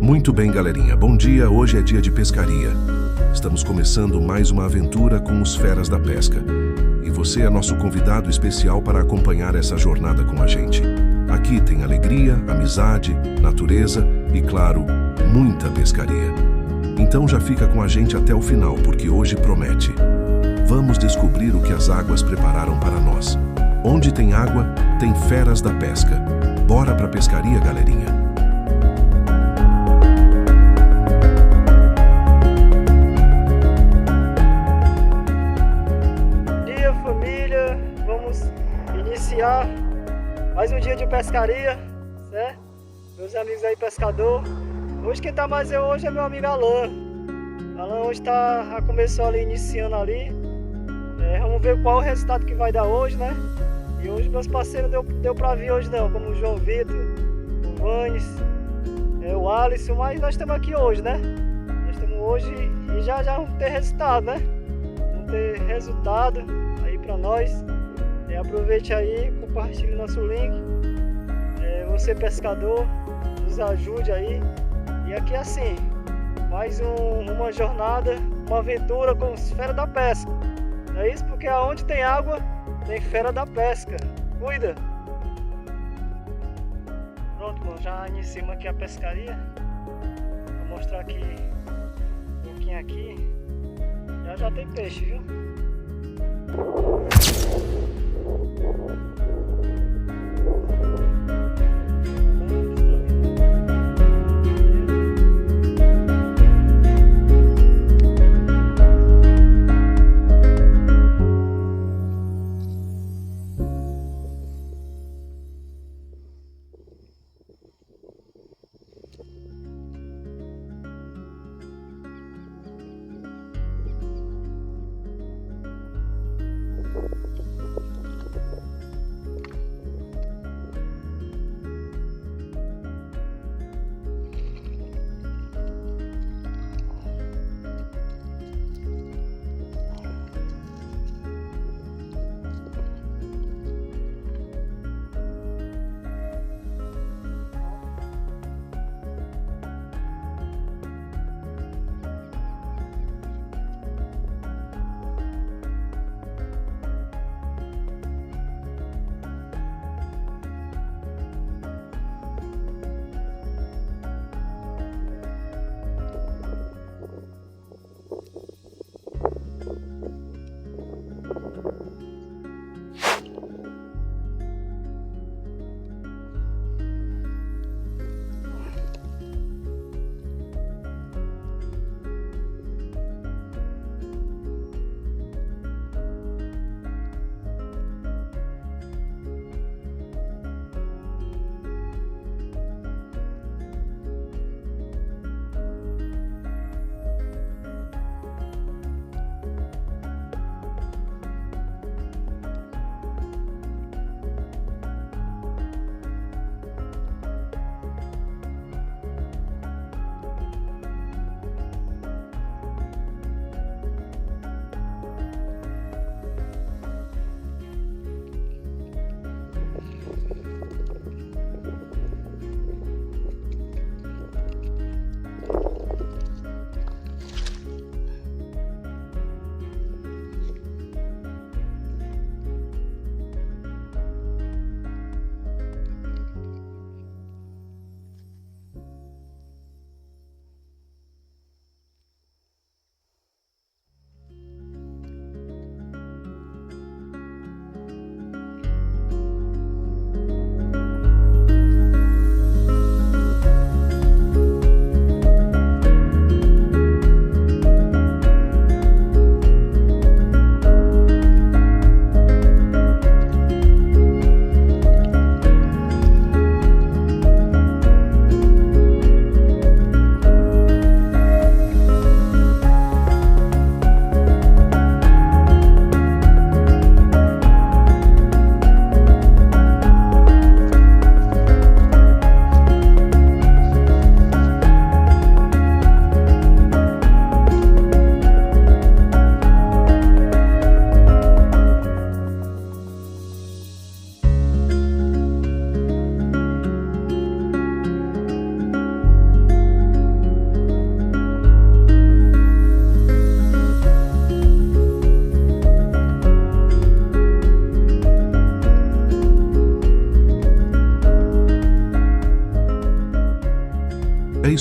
Muito bem, galerinha. Bom dia, hoje é dia de pescaria. Estamos começando mais uma aventura com os Feras da Pesca. E você é nosso convidado especial para acompanhar essa jornada com a gente. Aqui tem alegria, amizade, natureza e, claro, muita pescaria. Então já fica com a gente até o final, porque hoje promete. Vamos descobrir o que as águas prepararam para nós. Onde tem água, tem Feras da Pesca. Bora pra pescaria, galerinha! Iniciar mais um dia de pescaria, certo? Meus amigos aí pescador. Hoje quem tá mais hoje é meu amigo Alan. Alan hoje começou ali, iniciando ali. Vamos ver qual o resultado que vai dar hoje, né? E hoje meus parceiros deu pra vir hoje não, como o João Vitor, o Vanes, o Alisson, mas nós estamos aqui hoje, né? Nós estamos hoje e já vamos ter resultado, né? Vamos ter resultado aí pra nós. Aproveite aí, compartilhe nosso link. Você pescador, nos ajude aí. E aqui assim, mais uma jornada, uma aventura com os Feras da Pesca. Não é isso? Porque aonde tem água, tem Fera da Pesca. Cuida! Pronto, mano, já iniciamos aqui a pescaria. Vou mostrar aqui um pouquinho aqui. Já tem peixe, viu?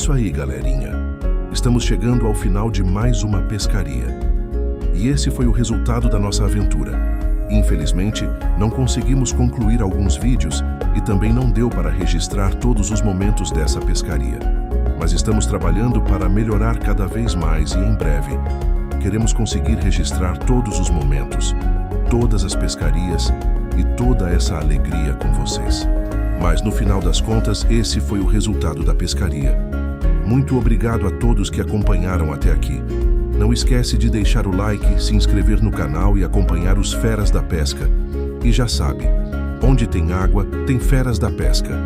isso aí, galerinha. Estamos chegando ao final de mais uma pescaria. E esse foi o resultado da nossa aventura. Infelizmente, não conseguimos concluir alguns vídeos e também não deu para registrar todos os momentos dessa pescaria. Mas estamos trabalhando para melhorar cada vez mais e em breve queremos conseguir registrar todos os momentos, todas as pescarias e toda essa alegria com vocês. Mas no final das contas, esse foi o resultado da pescaria. Muito obrigado a todos que acompanharam até aqui. Não esquece de deixar o like, se inscrever no canal e acompanhar os Feras da Pesca. E já sabe, onde tem água, tem Feras da Pesca.